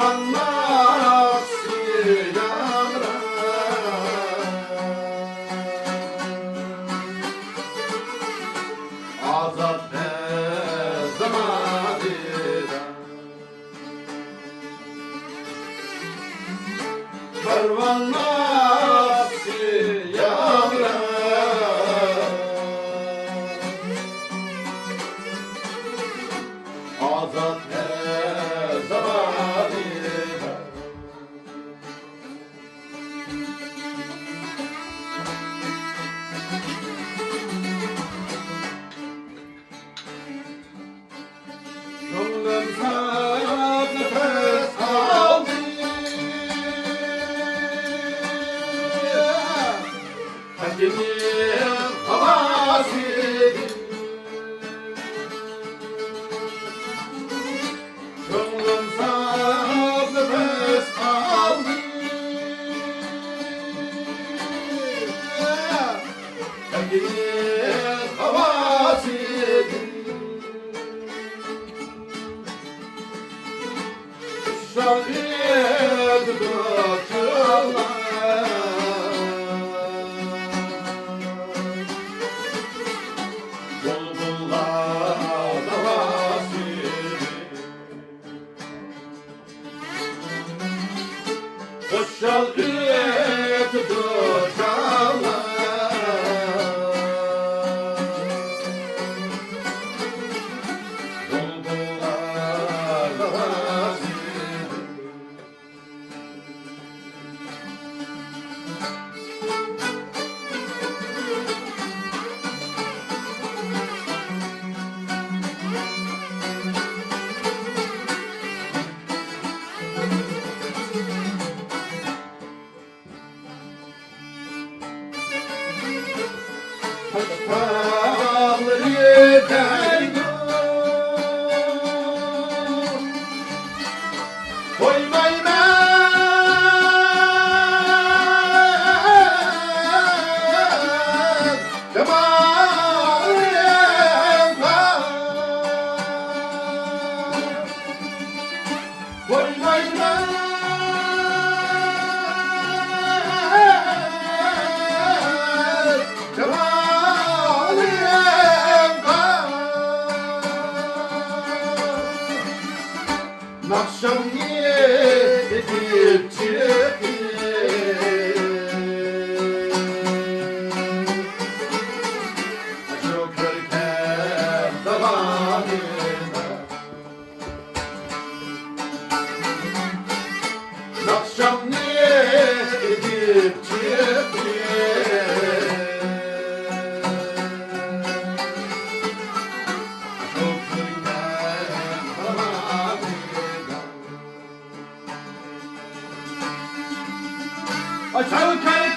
Karvanlar siyara azat ne zamanira Karvanlar siyara azat ne zamanira Gönlüm sana nefes aldı Hakimin havasıydı Gönlüm sana nefes aldı Hakimin havasıydı Şahit bakırlar Bulbullar davasını O şahit bakırlar Bulbullar davasını Kalır yeter Koymay ben Cemalim Koymay ben Nakşam yedip çıktı Çok erken zamanında Nakşam yedip çıktı Çok erken zamanında Aşağı yukarı